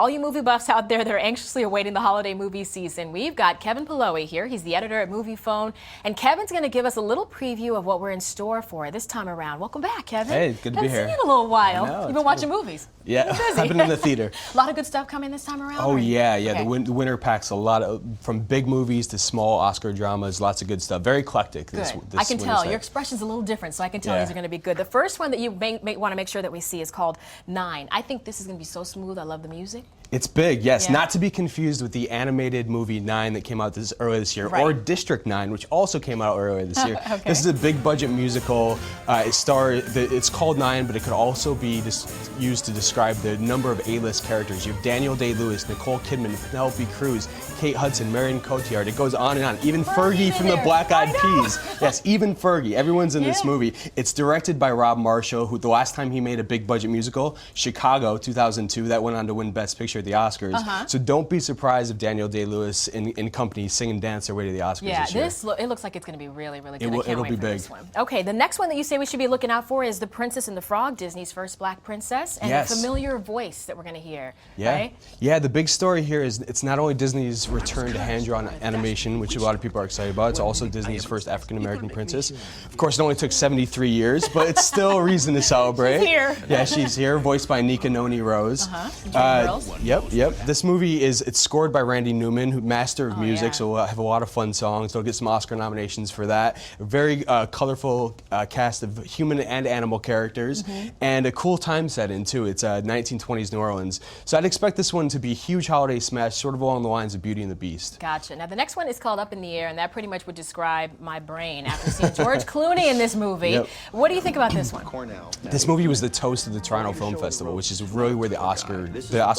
all you movie buffs out there that are anxiously awaiting the holiday movie season, we've got Kevin Polowy here. He's the editor at Moviefone, and Kevin's going to give us a little preview of what we're in store for this time around. Welcome back, Kevin. Hey, good to be here. Haven't seen you in a little while. I know, You've been watching movies. Yeah, I've been in the theater. A lot of good stuff coming this time around? Oh, yeah. Okay. The winter packs a lot of, from big movies to small Oscar dramas, lots of good stuff. Very eclectic. Good. This I can tell. side. Your expression's a little different, so I can tell these are going to be good. The first one that you may want to make sure that we see is called 9. I think this is going to be so smooth. I love the music. It's big, yes. Yeah. Not to be confused with the animated movie 9 that came out earlier this year, Right. or District 9, which also came out earlier this year. Okay. This is a big budget musical. It's called 9, but it could also be used to describe the number of A-list characters. You have Daniel Day-Lewis, Nicole Kidman, Penelope Cruz, Kate Hudson, Marion Cotillard. It goes on and on. Even Fergie from the Black Eyed Peas. Yes, even Fergie. Everyone's in this movie. It's directed by Rob Marshall, who the last time he made a big budget musical, Chicago, 2002, that went on to win Best Picture at the Oscars. So don't be surprised if Daniel Day-Lewis and company sing and dance their way to the Oscars this year. It looks like it's going to be really, really good. It'll be big. This one. Okay, the next one that you say we should be looking out for is The Princess and the Frog, Disney's first black princess, and a familiar voice that we're going to hear. Yeah. Right? Yeah, the big story here is it's not only Disney's return to hand-drawn animation, which a lot of people are excited about, it's also Disney's first African-American princess. Of course, it only took 73 years, but it's still a reason to celebrate. She's here. Yeah, she's here, voiced by Nika Noni Rose. Yep. This movie it's scored by Randy Newman, who master of music, so we'll have a lot of fun songs. They'll get some Oscar nominations for that. A very colorful cast of human and animal characters, and a cool time setting too. It's 1920s New Orleans. So I'd expect this one to be a huge holiday smash, sort of along the lines of Beauty and the Beast. Gotcha. Now the next one is called Up in the Air, and that pretty much would describe my brain after seeing George Clooney in this movie. What do you think about this one? This movie was the toast of the Toronto Film Festival, which is really where the Oscar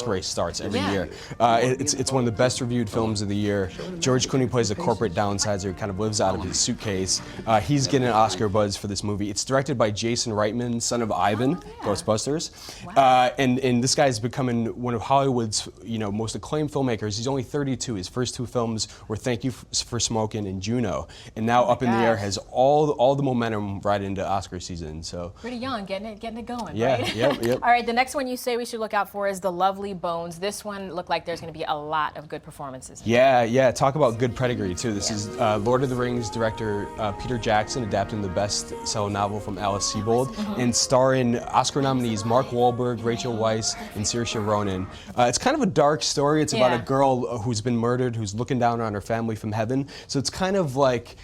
race starts every year. It's one of the best reviewed films of the year. George Clooney plays a corporate downsizer who kind of lives out of his suitcase. He's getting an Oscar buzz for this movie. It's directed by Jason Reitman, son of Ivan, Ghostbusters. And this guy's becoming one of Hollywood's most acclaimed filmmakers. He's only 32. His first 2 films were Thank You for Smoking and Juno. And now Up in the Air has all the momentum right into Oscar season. So pretty young, getting it going, yeah, right? Yep. All right, the next one you say we should look out for is The Lovely Bones. This one looked like there's going to be a lot of good performances. Yeah. Talk about good pedigree, too. This is Lord of the Rings director Peter Jackson adapting the best-selling novel from Alice Sebold, and starring Oscar nominees Mark Wahlberg, Rachel Weisz, and Saoirse Ronan. It's kind of a dark story. It's about a girl who's been murdered, who's looking down on her family from heaven. So it's kind of like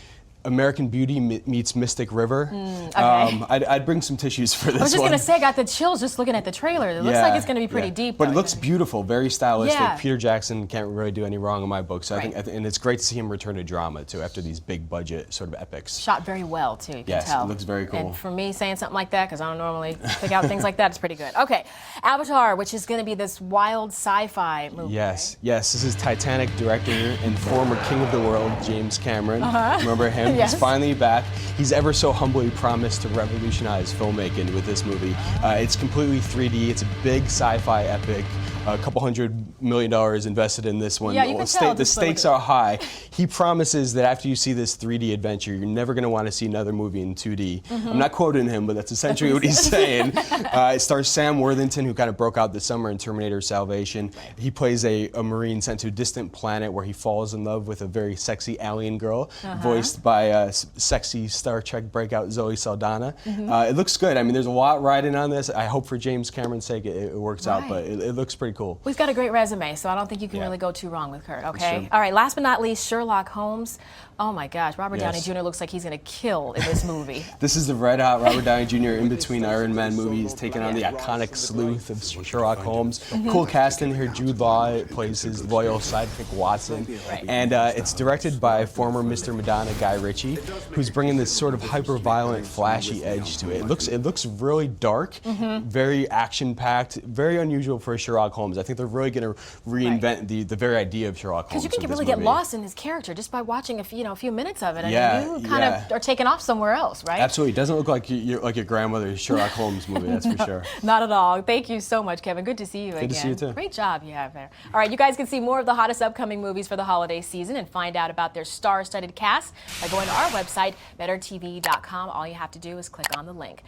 American Beauty meets Mystic River. I'd bring some tissues for this one. I was just going to say, I got the chills just looking at the trailer. It looks like it's going to be pretty deep. But it looks beautiful, very stylistic. Peter Jackson can't really do any wrong in my book. So I think, and it's great to see him return to drama, too, after these big budget sort of epics. Shot very well, too, you can tell. It looks very cool. And for me, saying something like that, because I don't normally pick out things like that, it's pretty good. Okay, Avatar, which is going to be this wild sci-fi movie. Yes. This is Titanic director and former king of the world, James Cameron. Remember him? He's finally back. He's ever so humbly promised to revolutionize filmmaking with this movie. It's completely 3D. It's a big sci-fi epic. A couple $100 million invested in this one. Yeah, you can tell. The stakes are high. He promises that after you see this 3D adventure, you're never going to want to see another movie in 2D. I'm not quoting him, but that's essentially what he's saying. It stars Sam Worthington, who kind of broke out this summer in Terminator Salvation. He plays a Marine sent to a distant planet where he falls in love with a very sexy alien girl, voiced by sexy Star Trek breakout Zoe Saldana. It looks good. I mean, there's a lot riding on this. I hope for James Cameron's sake it works out, but it looks pretty cool. We've got a great resume, so I don't think you can really go too wrong with Kurt, okay? All right, last but not least, Sherlock Holmes. Oh my gosh, Robert Downey Jr. looks like he's going to kill in this movie. This is the red-hot Robert Downey Jr. in between Iron Man movies, taking on the iconic sleuth of Sherlock Holmes. Cool casting here. Jude Law plays his loyal sidekick Watson. And it's directed by former Mr. Madonna Guy Ritchie, who's bringing this sort of hyper-violent, flashy edge to it. It looks really dark, very action-packed, very unusual for Sherlock Holmes. I think they're really going to reinvent the very idea of Sherlock Holmes. Because you can really get lost in his character just by watching a few minutes of it. I mean, you kind of are taken off somewhere else, right? Absolutely. It doesn't look like your grandmother's Sherlock Holmes movie, that's for sure. Not at all. Thank you so much, Kevin. Good to see you again. Good to see you, too. Great job you have there. All right, you guys can see more of the hottest upcoming movies for the holiday season and find out about their star-studded cast by going to our website, bettertv.com. All you have to do is click on the link.